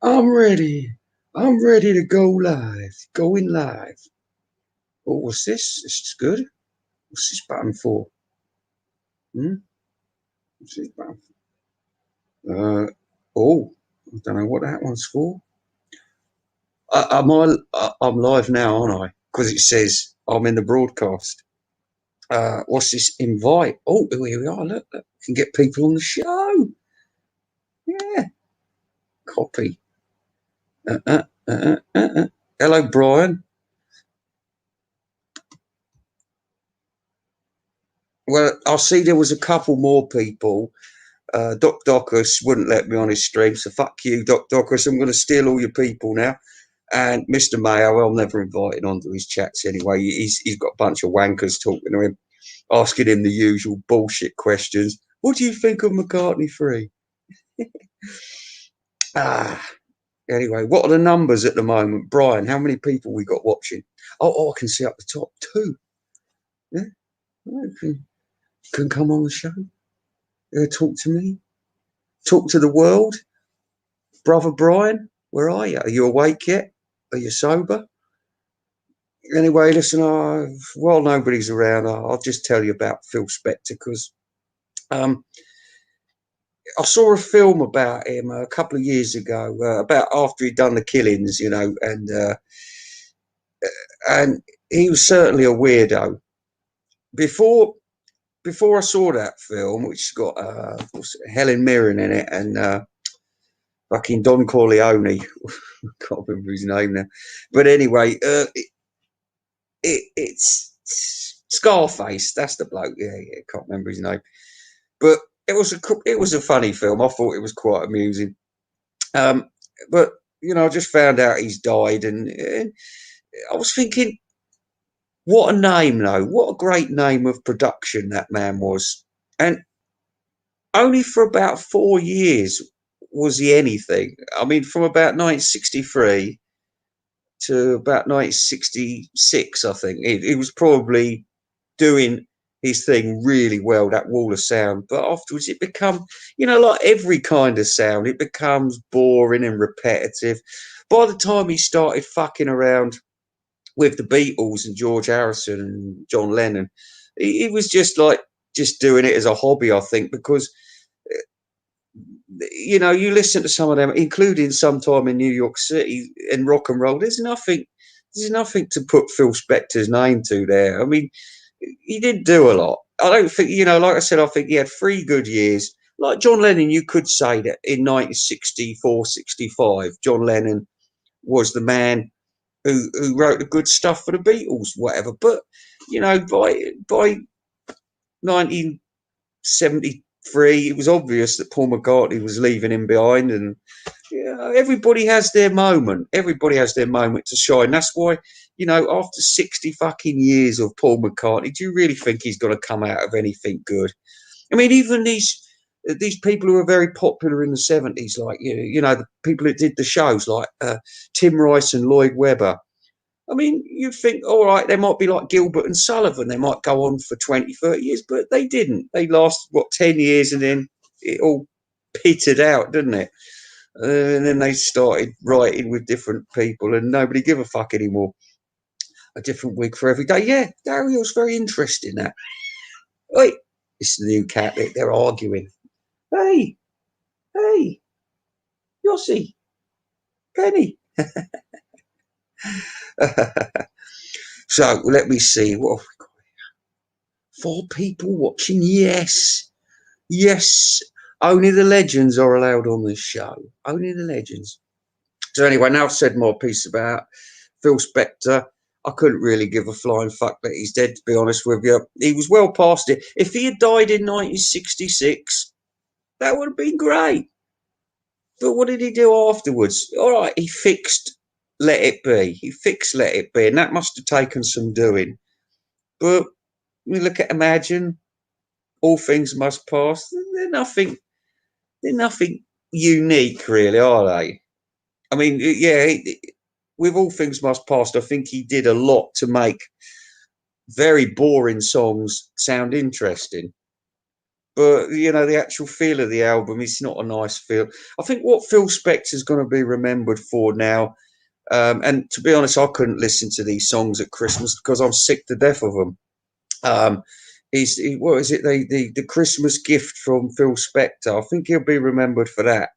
I'm ready. I'm ready to go live. Going live. Oh, what's this? This is good. What's this button for? What's this button for? Oh, I don't know what that one's for. I'm live now, aren't I? Because it says I'm in the broadcast. What's this invite? Oh, here we are. Look. We can get people on the show. Yeah. Copy. Hello, Brian. Well, I see there was a couple more people. Doc Docus wouldn't let me on his stream, so fuck you, Doc Docus. I'm going to steal all your people now. And Mr. Mayo, I'll never invite him onto his chats anyway. He's got a bunch of wankers talking to him, asking him the usual bullshit questions. What do you think of McCartney 3? Anyway, what are the numbers at the moment? Brian, how many people we got watching? Oh, I can see up the top, 2. Yeah, can come on the show. Talk to me. Talk to the world. Brother Brian, where are you? Are you awake yet? Are you sober? Anyway, listen, while nobody's around, I'll just tell you about Phil Spector because I saw a film about him a couple of years ago, about after he'd done the killings, and he was certainly a weirdo. Before I saw that film, which has got Helen Mirren in it and fucking Don Corleone, I can't remember his name now, but anyway, it's Scarface. That's the bloke. Yeah, can't remember his name, but it was a funny film. I thought it was quite amusing. But I just found out he's died, and I was thinking, what a name, though. What a great name of production that man was, and only for about 4 years was he anything. I mean, from about 1963 to about 1966, I think he was probably doing his thing really well, that wall of sound. But afterwards, it become, like every kind of sound, it becomes boring and repetitive. By the time he started fucking around with the Beatles and George Harrison and John Lennon, he was just doing it as a hobby, I think, because you listen to some of them, including Sometime in New York City and rock and roll. There's nothing to put Phil Spector's name to there. I mean, he didn't do a lot. I don't think, like I said, I think he had 3 good years. Like John Lennon, you could say that in 1964, 65, John Lennon was the man who wrote the good stuff for the Beatles, whatever. But, by 1973, it was obvious that Paul McCartney was leaving him behind, and everybody has their moment. Everybody has their moment to shine. That's why, after 60 fucking years of Paul McCartney, do you really think he's going to come out of anything good? I mean, even these people who were very popular in the 70s, like, the people that did the shows, like Tim Rice and Lloyd Webber. I mean, you'd think, all right, they might be like Gilbert and Sullivan. They might go on for 20, 30 years, but they didn't. They lasted, 10 years, and then it all petered out, didn't it? And then they started writing with different people, and nobody give a fuck anymore. A different wig for every day. Yeah, Dario's very interesting. That. Wait, it's the new cat. They're arguing. Hey, Yossi, Penny. So let me see. What have we got? 4 people watching. Yes. Only the legends are allowed on this show. Only the legends. So anyway, now I've said my piece about Phil Spector. I couldn't really give a flying fuck that he's dead, to be honest with you. He was well past it. If he had died in 1966, that would have been great. But what did he do afterwards? All right, he fixed Let It Be. He fixed Let It Be, and that must have taken some doing. But we look at Imagine, All Things Must Pass. They're nothing unique, really, are they? I mean, yeah, with All Things Must Pass, I think he did a lot to make very boring songs sound interesting. But the actual feel of the album is not a nice feel. I think what Phil Spector's going to be remembered for now, and to be honest, I couldn't listen to these songs at Christmas because I'm sick to death of them. Um, what is it? The Christmas gift from Phil Spector. I think he'll be remembered for that.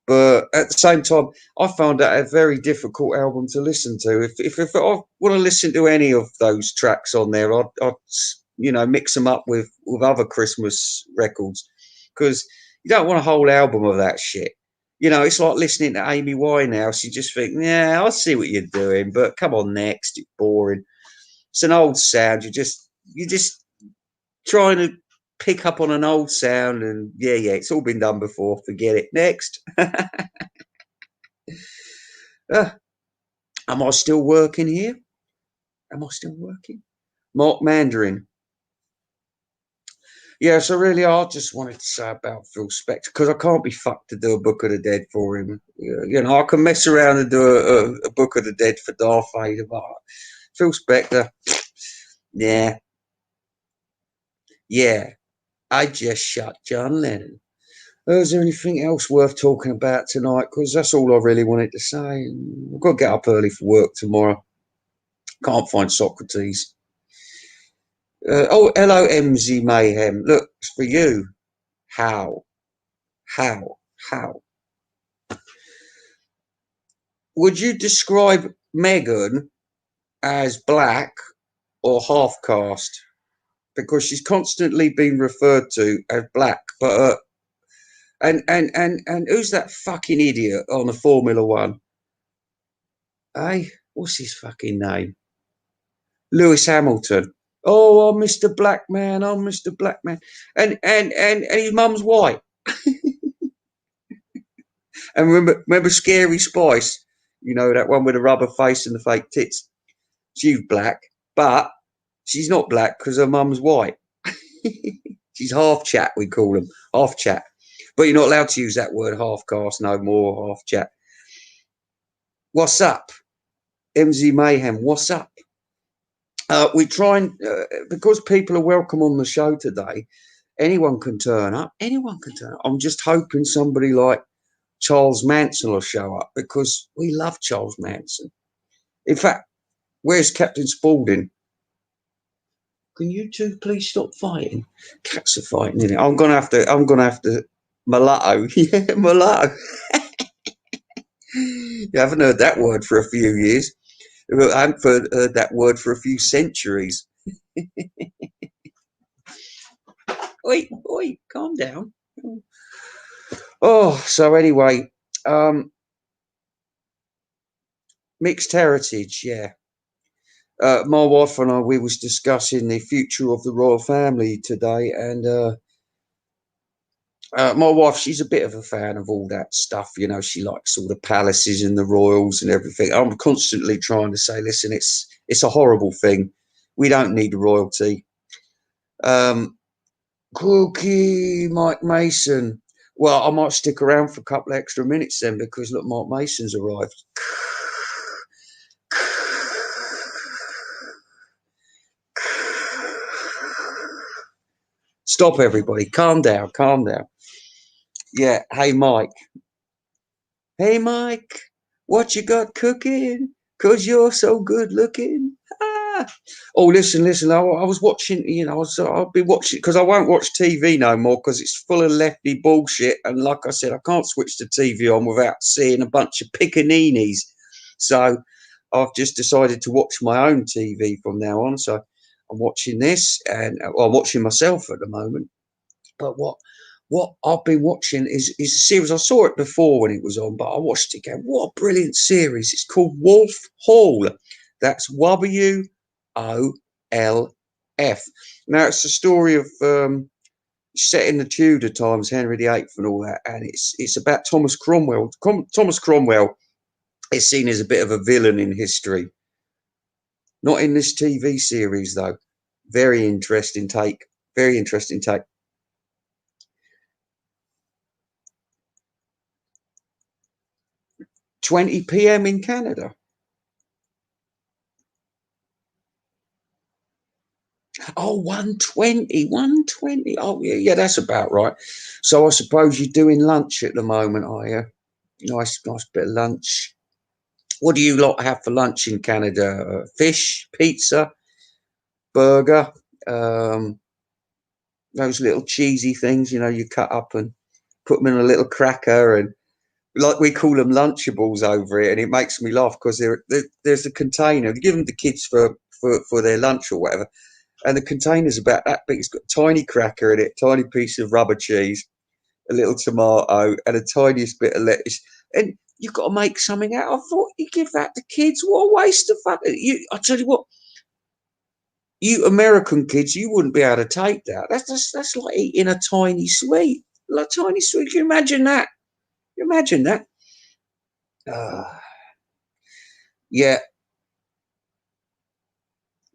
But at the same time, I found that a very difficult album to listen to. If I want to listen to any of those tracks on there, I'd mix them up with other Christmas records because you don't want a whole album of that shit. It's like listening to Amy Winehouse. You just think, yeah, I see what you're doing, but come on, next, it's boring. It's an old sound. You just trying to pick up on an old sound, and yeah, it's all been done before. Forget it. Next. Uh, am I still working here? Am I still working? Mark Mandarin. Yeah, so really, I just wanted to say about Phil Spector because I can't be fucked to do a Book of the Dead for him. I can mess around and do a Book of the Dead for Darth Vader, but Phil Spector, yeah, yeah. I just shot John Lennon. Is there anything else worth talking about tonight? Because that's all I really wanted to say. I've got to get up early for work tomorrow. Can't find Socrates. Hello, MZ Mayhem. Look, it's for you. How? How? How? Would you describe Megan as black or half caste? Because she's constantly been referred to as black, but and who's that fucking idiot on the Formula One? Hey, what's his fucking name? Lewis Hamilton. Oh, I'm Mr. Black Man. I'm Mr. Black Man, and his mum's white. And remember Scary Spice? That one with the rubber face and the fake tits. She's black, but she's not black because her mum's white. She's half chat, we call them. Half chat. But you're not allowed to use that word half caste no more, half chat. What's up? MZ Mayhem, what's up? We try and, because people are welcome on the show today, anyone can turn up. Anyone can turn up. I'm just hoping somebody like Charles Manson will show up because we love Charles Manson. In fact, where's Captain Spaulding? Can you two please stop fighting? Cats are fighting, innit? I'm gonna have to mulatto. Yeah, mulatto. You haven't heard that word for a few years. I haven't heard that word for a few centuries. Oi, oi, calm down. Oh, so anyway, mixed heritage, yeah. My wife and I, we was discussing the future of the royal family today, and my wife, she's a bit of a fan of all that stuff. She likes all the palaces and the royals and everything. I'm constantly trying to say, listen, it's a horrible thing. We don't need royalty. Um, Cookie, Mike Mason. Well, I might stick around for a couple of extra minutes then because look, Mike Mason's arrived. Stop, everybody. Calm down. Calm down. Yeah. Hey, Mike. Hey, Mike. What you got cooking? 'Cause you're so good looking. Ah. Oh, listen, listen. I was watching, I'll be watching because I won't watch TV no more because it's full of lefty bullshit. And like I said, I can't switch the TV on without seeing a bunch of pickaninnies. So I've just decided to watch my own TV from now on. So I'm watching this and well, I'm watching myself at the moment. But what I've been watching is a series. I saw it before when it was on, but I watched it again. What a brilliant series! It's called Wolf Hall. That's WOLF. Now it's the story of set in the Tudor times, Henry VIII, and all that, and it's about Thomas Cromwell. Thomas Cromwell is seen as a bit of a villain in history. Not in this TV series though. Very interesting take. Very interesting take. 20 p.m. in Canada. Oh, 120, 120. Oh, yeah, yeah, that's about right. So I suppose you're doing lunch at the moment, are you? Nice bit of lunch. What do you lot have for lunch in Canada? Fish, pizza, burger, um, those little cheesy things, you cut up and put them in a little cracker, and like we call them Lunchables over here, and it makes me laugh because there's a container. They give them to kids for their lunch or whatever, and the container's about that big. It's got a tiny cracker in it, tiny piece of rubber cheese, a little tomato, and a tiniest bit of lettuce. And you've got to make something out. I thought you give that to kids. What a waste of fun! I tell you what, you American kids, you wouldn't be able to take that. That's like eating a tiny sweet, like tiny sweet. Can you imagine that? Can you imagine that? Uh, yeah.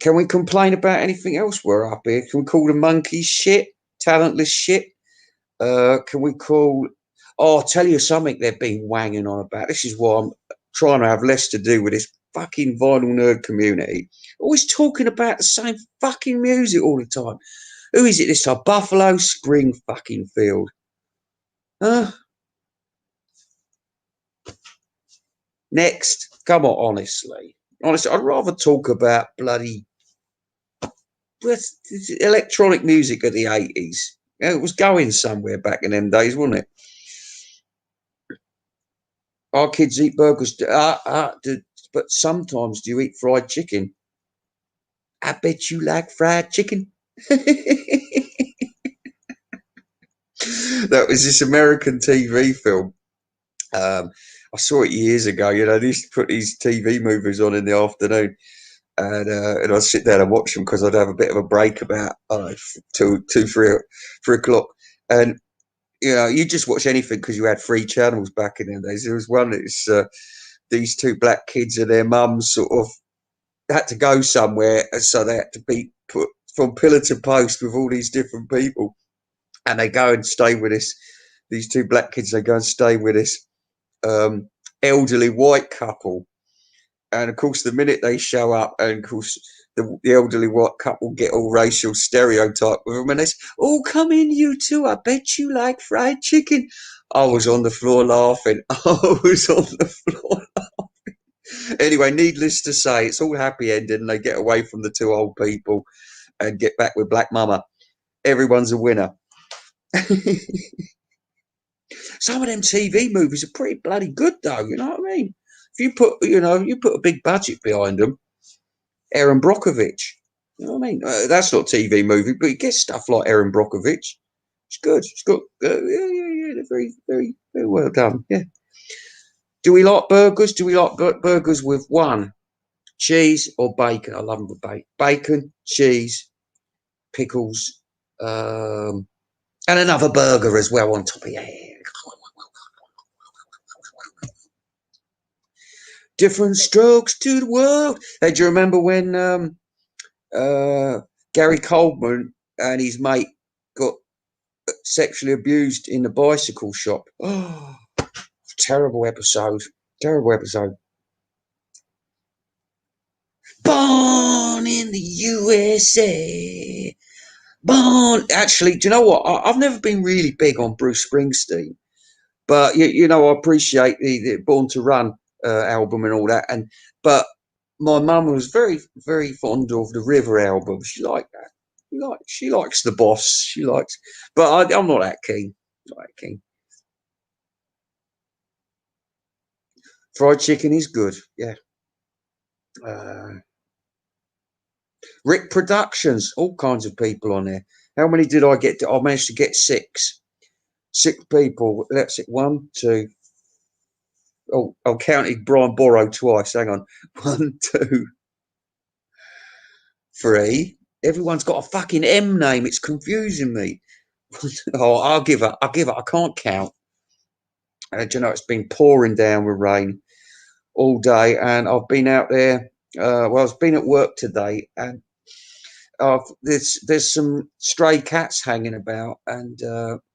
Can we complain about anything else? We're up here. Can we call the monkeys shit? Talentless shit? Can we call? Oh, I'll tell you something they've been wanging on about. This is why I'm trying to have less to do with this fucking vinyl nerd community. Always talking about the same fucking music all the time. Who is it this time? Buffalo Spring fucking Field. Huh? Next. Come on, honestly. Honestly, I'd rather talk about bloody electronic music of the 80s. Yeah, it was going somewhere back in them days, wasn't it? Our kids eat burgers, but sometimes do you eat fried chicken? I bet you like fried chicken. That was this American TV film. Um, I saw it years ago. They used to put these TV movies on in the afternoon, and I'd sit down and watch them because I'd have a bit of a break about I don't know, 3 o'clock, and you just watch anything because you had free channels back in the days. There was one that's these two black kids and their mums sort of had to go somewhere, and so they had to be put from pillar to post with all these different people, and they go and stay with this. These two black kids, they go and stay with this um, elderly white couple, and of course, the minute they show up, and of course, the elderly white couple get all racial stereotype with them, and they say, "Oh, come in, you two. I bet you like fried chicken." I was on the floor laughing. I was on the floor. Anyway, needless to say, it's all happy ending, and they get away from the two old people and get back with Black Mama. Everyone's a winner. Some of them TV movies are pretty bloody good, though. You know what I mean? If you put a big budget behind them, Aaron Brockovich. You know what I mean? That's not a TV movie, but you get stuff like Aaron Brockovich. It's good. It's good. Yeah. They're very, very, very well done. Yeah. Do we like burgers? Do we like burgers with one cheese or bacon? I love them with bacon. Bacon, cheese, pickles, and another burger as well on top of it. Different strokes to the world. Hey, do you remember when uh, Gary Coleman and his mate got sexually abused in the bicycle shop? Oh, terrible episode. Terrible episode. Born in the USA. Born. Actually, do you know what? I've never been really big on Bruce Springsteen, but I appreciate the Born to Run album and all that. But my mum was very, very fond of the River album. She liked that. She likes the Boss. She likes, but I'm not that keen. Not that keen. Fried chicken is good. Yeah. Uh, Rick Productions, all kinds of people on there. How many did I get? I managed to get six. Six people. That's it. One, two. Oh, I counted Brian Borrow twice. Hang on. One, two, three. Everyone's got a fucking M name. It's confusing me. Oh, I'll give up. I can't count. It's been pouring down with rain all day, and I've been out there. I've been at work today, and there's some stray cats hanging about, and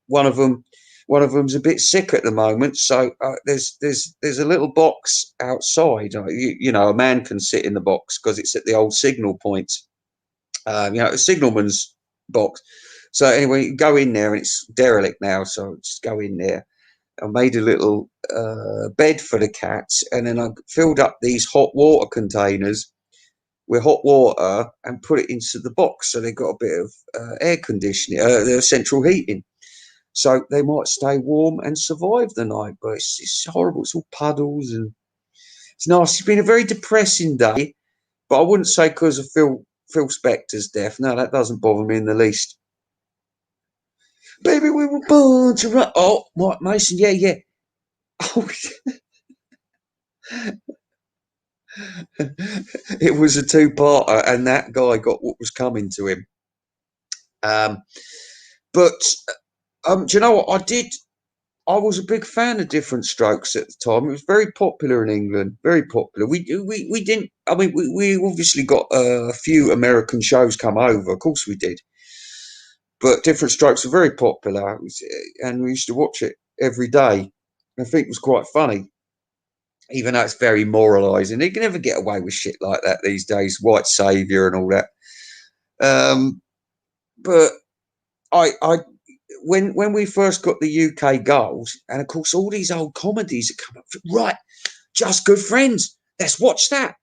one of them's a bit sick at the moment. So there's a little box outside. A man can sit in the box because it's at the old signal point. a signalman's box. So anyway, you go in there and it's derelict now. So just go in there. I made a little bed for the cats, and then I filled up these hot water containers with hot water and put it into the box. So they got a bit of air conditioning, the central heating. So they might stay warm and survive the night. But it's horrible. It's all puddles and it's nasty. It's been a very depressing day, but I wouldn't say because of Phil Spector's death. No, that doesn't bother me in the least. Baby, we were born to run. Oh, Mike Mason, yeah, yeah. Oh, it was a two-parter, and that guy got what was coming to him. Um, but do you know what I did? I was a big fan of Different Strokes at the time. It was very popular in England, very popular. We didn't. I mean, we obviously got a few American shows come over. Of course, we did. But Different Strokes were very popular, and we used to watch it every day. I think it was quite funny, even though it's very moralising. You can never get away with shit like that these days, white saviour and all that. But I when we first got the UK Gold, and of course all these old comedies had come up. Right, Just Good Friends. Let's watch that.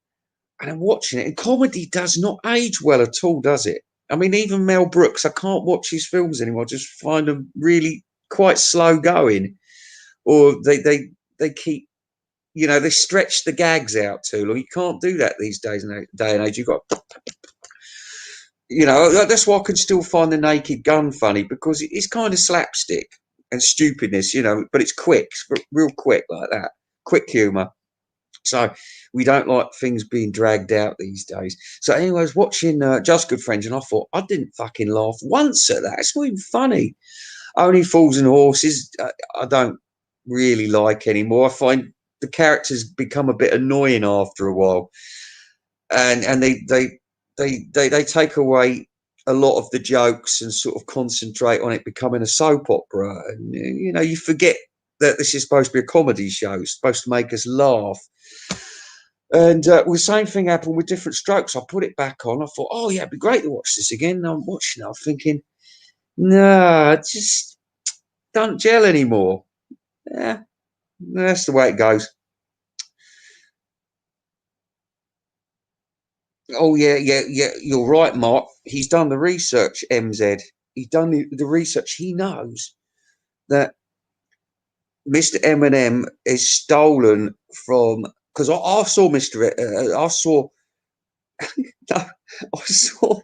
And I'm watching it, and comedy does not age well at all, does it? I mean, even Mel Brooks, I can't watch his films anymore. I just find them really quite slow going, or they keep, they stretch the gags out too long. You can't do that these days and day and age. You've got, that's why I can still find The Naked Gun funny, because it's kind of slapstick and stupidness, but it's quick, real quick like that, quick humour. So we don't like things being dragged out these days. So anyway, I was watching Just Good Friends, and I thought, I didn't fucking laugh once at that. It's not even funny. Only Fools and Horses, I don't really like anymore. I find the characters become a bit annoying after a while, and they take away a lot of the jokes and sort of concentrate on it becoming a soap opera. And you forget that this is supposed to be a comedy show. It's supposed to make us laugh. And the same thing happened with Different Strokes. I put it back on. I thought, oh yeah, it'd be great to watch this again. And I'm watching it. I'm thinking, no, it just don't gel anymore. Yeah, that's the way it goes. Oh yeah, yeah, yeah. You're right, Mark. He's done the research. MZ. He's done the research. He knows that Mr. Eminem is stolen from. Because I saw Mr. I saw. No, I saw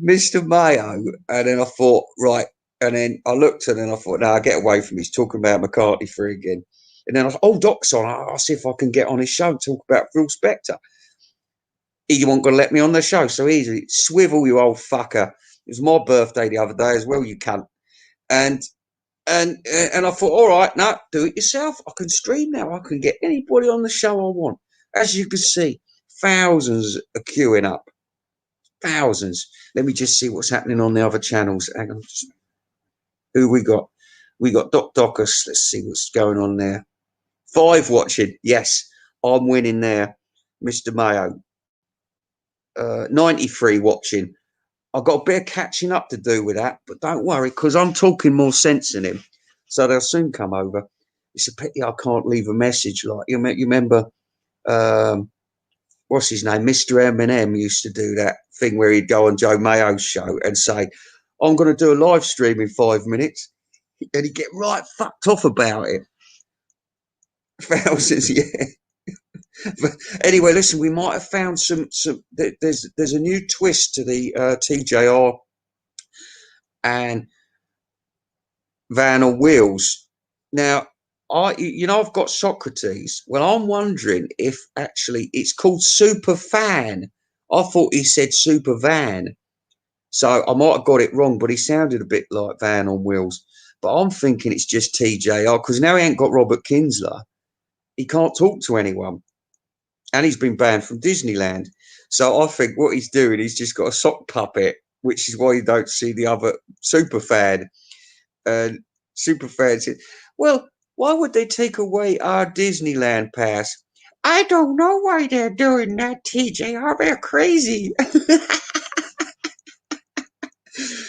Mr. Mayo, and then I thought, right, and then I looked, and then I thought, no, get away from me. He's talking about McCartney Free again. And then I thought, oh, Doc's on. I'll see if I can get on his show and talk about Phil Spector. He wasn't going to let me on the show so easily. Swivel, you old fucker. It was my birthday the other day as well, you cunt. And and I thought, all right, no, do it yourself. I can stream now. I can get anybody on the show I want. As you can see, thousands are queuing up. Thousands. Let me just see what's happening on the other channels. Hang on. Who we got? We got Doc Docus. Let's see what's going on there. 5 watching. Yes, I'm winning there. Mr. Mayo. 93 watching. I've got a bit of catching up to do with that, but don't worry, because I'm talking more sense than him. So they'll soon come over. It's a pity I can't leave a message. Like you remember, what's his name? Mr. Eminem used to do that thing where he'd go on Joe Mayo's show and say, I'm going to do a live stream in 5 minutes. And he'd get right fucked off about it. Thousands, yeah. But anyway, listen, we might have found some. There's a new twist to the TJR and Van on Wheels. Now, I've got Socrates. Well, I'm wondering if actually it's called Super Fan. I thought he said Super Van, so I might have got it wrong. But he sounded a bit like Van on Wheels. But I'm thinking it's just TJR, because now he ain't got Robert Kinsler. He can't talk to anyone. And he's been banned from Disneyland. So I think what he's doing, he's just got a sock puppet, which is why you don't see the other Superfan. And Superfan said, well, why would they take away our Disneyland pass? I don't know why they're doing that, TJR. They're crazy.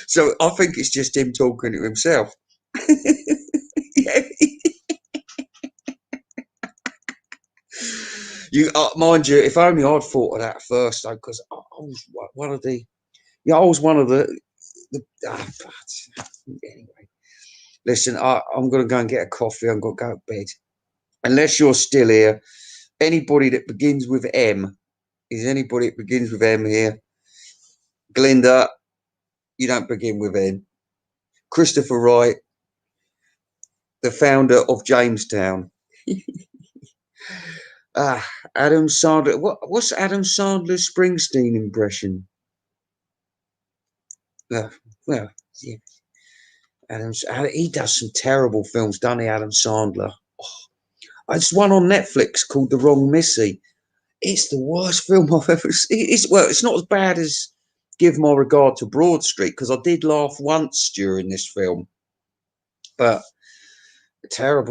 So I think it's just him talking to himself. Yeah. You mind you, if only I'd thought of that first though, because I was one of the I was one of the anyway. Listen, I'm gonna go and get a coffee. I'm gonna go to bed. Unless you're still here, anybody that begins with M, is anybody that begins with M here? Glinda, you don't begin with N. Christopher Wright, the founder of Jamestown. Adam Sandler. What's Adam Sandler's Springsteen impression? Uh, well, yeah, he does some terrible films, doesn't he, Adam Sandler? It's one on Netflix called The Wrong Missy. It's the worst film I've ever seen. It's not as bad as Give My Regard to Broad Street, because I did laugh once during this film, but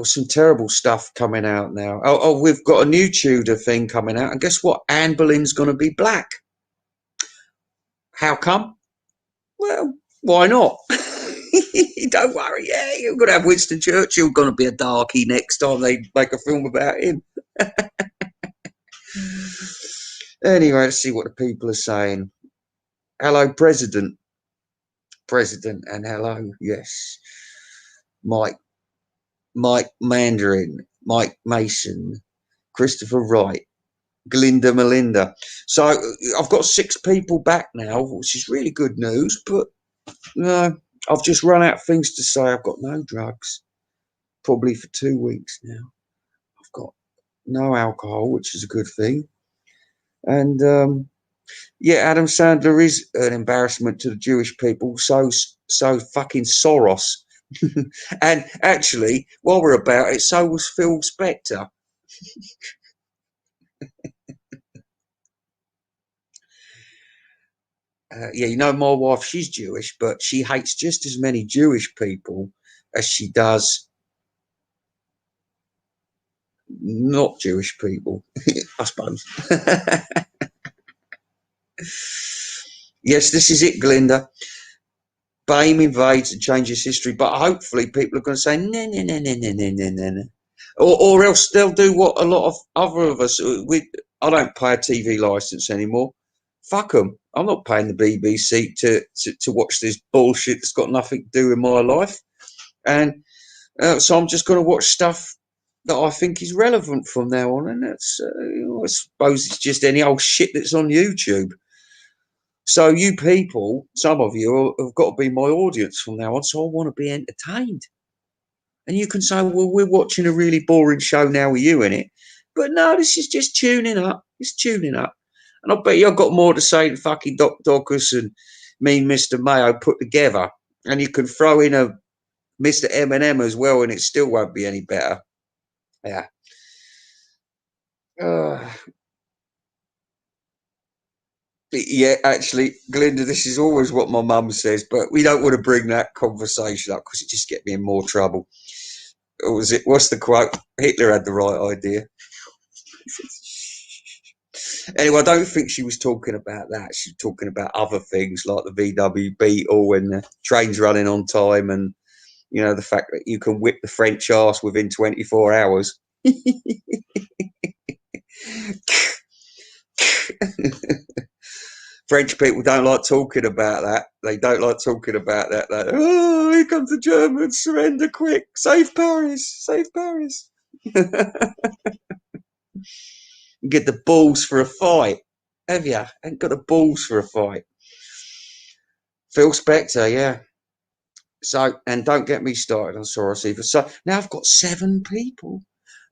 some terrible stuff coming out now. We've got a new Tudor thing coming out, and guess what? Anne Boleyn's going to be black. How come? Well, why not? Don't worry. Yeah, you're going to have Winston Churchill going to be a darkie next time they make a film about him. Anyway, let's see what the people are saying. Hello, President. President, and hello, yes. Mike Mandarin, Mike Mason, Christopher Wright, Glinda Melinda. So I've got 6 people back now, which is really good news, but no, I've just run out of things to say. I've got no drugs, probably for 2 weeks now. I've got no alcohol, which is a good thing. And yeah, Adam Sandler is an embarrassment to the Jewish people. So fucking Soros. And actually, while we're about it, so was Phil Spector. Yeah, you know, my wife, she's Jewish, but she hates just as many Jewish people as she does not Jewish people, I suppose. Yes, this is it, Glinda. BAME invades and changes history, but hopefully people are going to say, no, no, no, no, no, no, no, no, no. Or else they'll do what a lot of other of us, I don't pay a TV license anymore. Fuck them. I'm not paying the BBC to watch this bullshit that's got nothing to do with my life. And so I'm just going to watch stuff that I think is relevant from now on. And that's, I suppose it's just any old shit that's on YouTube. So you people, some of you have got to be my audience from now on. So I want to be entertained. And you can say, well, we're watching a really boring show now with you in it. But no, this is just tuning up. It's tuning up. And I bet you I've got more to say than fucking Doc Docus and me and Mr. Mayo put together. And you can throw in a Mr. M&M as well, and it still won't be any better. Yeah. Yeah, actually, Glinda, this is always what my mum says, but we don't want to bring that conversation up because it just gets me in more trouble. Or was it? What's the quote? Hitler had the right idea. Anyway, I don't think she was talking about that. She was talking about other things like the VW Beetle and the trains running on time, and you know the fact that you can whip the French arse within 24 hours. French people don't like talking about that. They don't like talking about that. Like, oh, here comes the Germans, surrender quick, save Paris, save Paris. You get the balls for a fight, have you? Ain't got the balls for a fight. Phil Spector, yeah. So, and don't get me started on Soros either. So now I've got 7 people.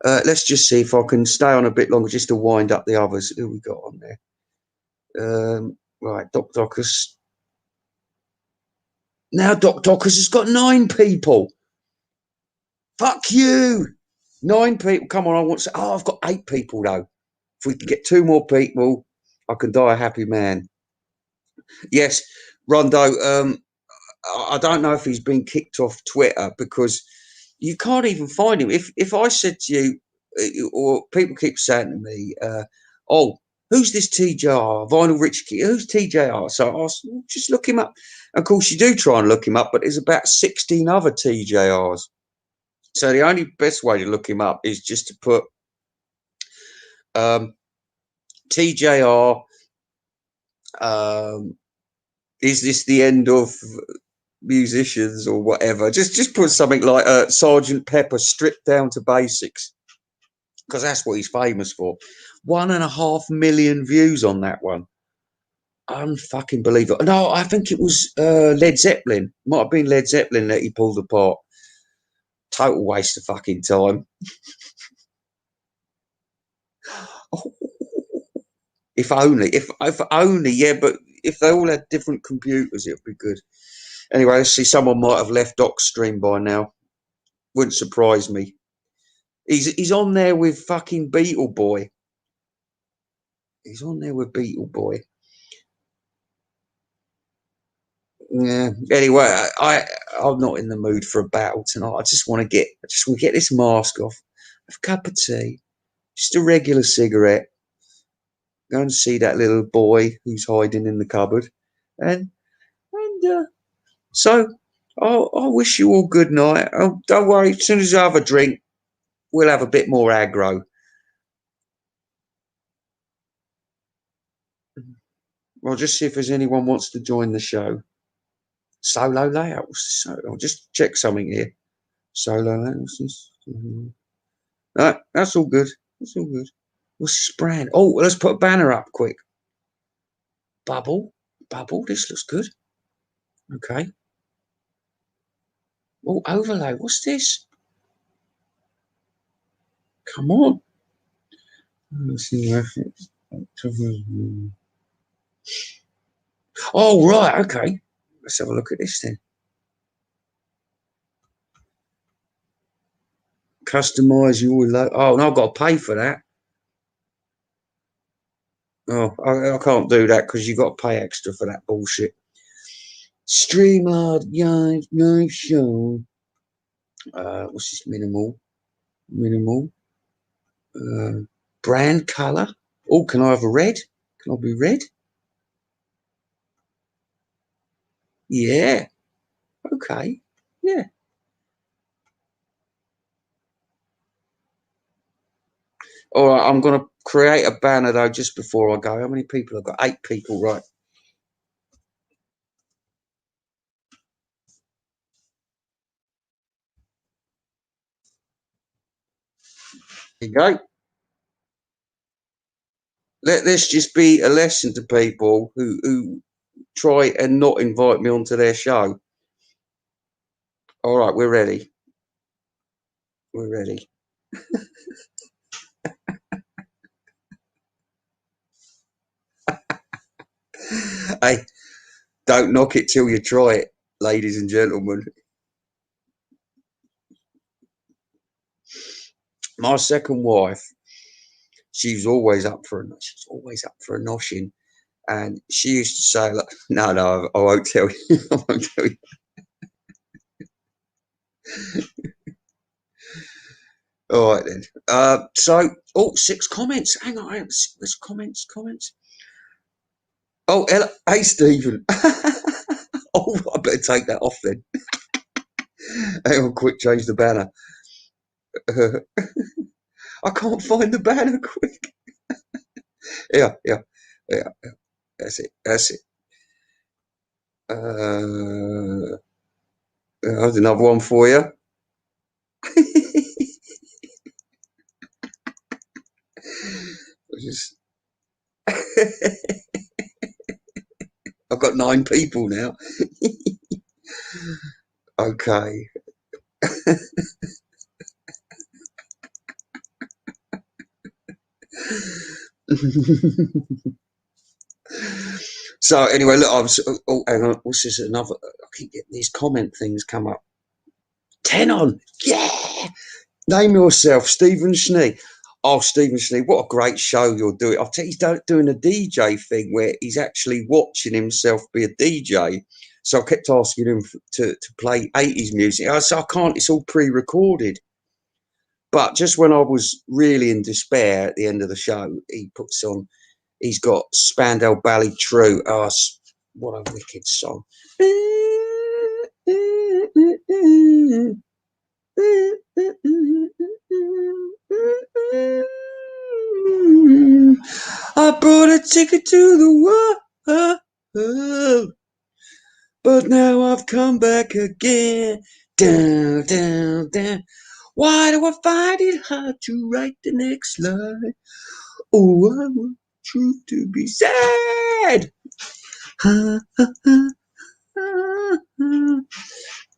Let's just see if I can stay on a bit longer just to wind up the others. Who we got on there? Right, Doc Docus. Now Doc Docus has got 9 people. Fuck you. 9 people. Come on, I want to. Oh, I've got 8 people though. If we can get 2 more people, I can die a happy man. Yes, Rondo. I don't know if he's been kicked off Twitter because you can't even find him. If I said to you, or people keep saying to me, "Oh, who's this TJR? Vinyl Rich Kid. Who's TJR? So I was, just look him up. Of course, you do try and look him up, but there's about 16 other TJRs. So the only best way to look him up is just to put TJR. Um, is this the end of musicians or whatever? Just put something like Sergeant Pepper stripped down to basics, because that's what he's famous for. 1.5 million views on that one. Unfucking believable. No, I think it was Led Zeppelin. Might have been Led Zeppelin that he pulled apart. Total waste of fucking time. If only, if only, yeah. But if they all had different computers, it'd be good. Anyway, let's see. Someone might have left Docstream by now. Wouldn't surprise me. He's on there with fucking Beetle Boy. He's on there with Beetle Boy. Yeah. Anyway, I'm not in the mood for a battle tonight. I just want to get this mask off, have a cup of tea, just a regular cigarette, go and see that little boy who's hiding in the cupboard, and so I wish you all good night. Oh, don't worry. As soon as I have a drink, we'll have a bit more aggro. I'll just see if there's anyone wants to join the show. Solo layout. So I'll just check something here. Solo layout. No, that's all good. That's all good. What's this brand? Oh, let's put a banner up quick. Bubble. Bubble. This looks good. Okay. Oh, overlay. What's this? Come on. Let's see reference. Oh, right. Okay. Let's have a look at this then. Customize your logo. Oh, no, I've got to pay for that. Oh, I can't do that because you've got to pay extra for that bullshit. Streamyard, yeah, no show. What's this? Minimal. Minimal. Brand color. Oh, can I have a red? Can I be red? Yeah. Okay. Yeah. All right. I'm going to create a banner though just before I go. How many people? I've got 8 people. Right. There you go. Let this just be a lesson to people who try and not invite me onto their show. All right. We're ready. We're ready. Hey, don't knock it till you try it, ladies and gentlemen. My second wife, she's always up for a noshing, and she used to say, like, "No, no, I won't tell you. I won't tell you." All right then. So, 6 comments. Hang on, there's comments. Oh, Ella, hey Stephen. Oh, I better take that off then. Hang on, quick, change the banner. I can't find the banner. Quick. Yeah, yeah, yeah. That's it. That's it. There's another one for you. Just, I've got 9 people now. Okay. So anyway, look, I was. Oh, hang on. What's this? Another. I keep getting these comment things come up. 10 on. Yeah. Name yourself, Stephen Schnee. Oh, Stephen Schnee, what a great show you're doing. I'll tell you, he's doing a DJ thing where he's actually watching himself be a DJ. So I kept asking him to play 80s music. I said, I can't, it's all pre recorded. But just when I was really in despair at the end of the show, he puts on He's got Spandau Ballet True. Oh, what a wicked song. I bought a ticket to the world, but now I've come back again. Down, down, down. Why do I find it hard to write the next line? Oh, I want truth to be sad. Ha, ha, ha, ha, ha.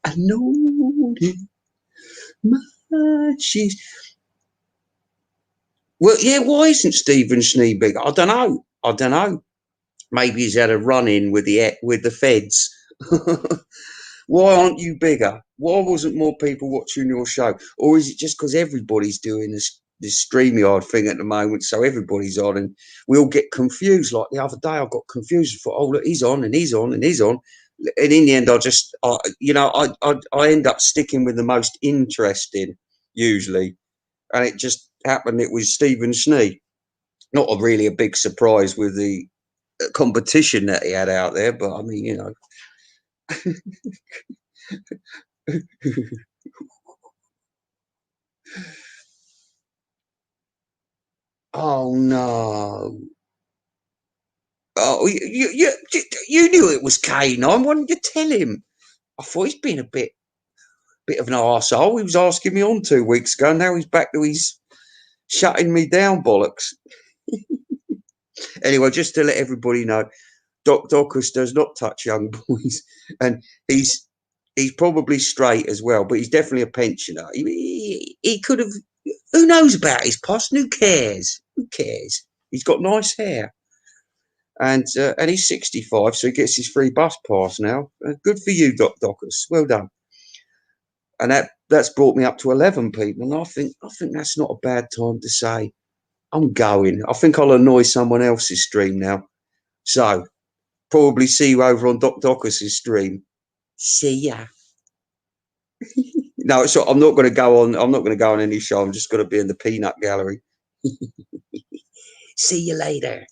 I know it much is. Well, yeah, why isn't Stephen Snee big? I don't know. I don't know. Maybe he's had a run in with the feds. Why aren't you bigger? Why wasn't more people watching your show? Or is it just because everybody's doing this StreamYard thing at the moment, so everybody's on, and we all get confused? Like the other day, I got confused. I thought, oh look, he's on, and he's on, and he's on, and in the end, I end up sticking with the most interesting usually, and it just happened. It was Stephen Snee. Not really a big surprise with the competition that he had out there, but I mean, oh no. Oh, you knew it was K9. Why didn't you tell him? I thought he's been a bit of an arsehole. He was asking me on 2 weeks ago. Now he's back to his shutting me down bollocks. Anyway, just to let everybody know, Doc Docus does not touch young boys, and he's probably straight as well, but he's definitely a pensioner. He could have. Who knows about his past? Who cares? Who cares? He's got nice hair. And he's 65, so he gets his free bus pass now. Good for you, Doc Docus. Well done. And that's brought me up to 11 people, and I think that's not a bad time to say I'm going. I think I'll annoy someone else's stream now. So probably see you over on Doc Docus's stream. See ya. No, so I'm not going to go on. I'm not going to go on any show. I'm just going to be in the peanut gallery. See you later.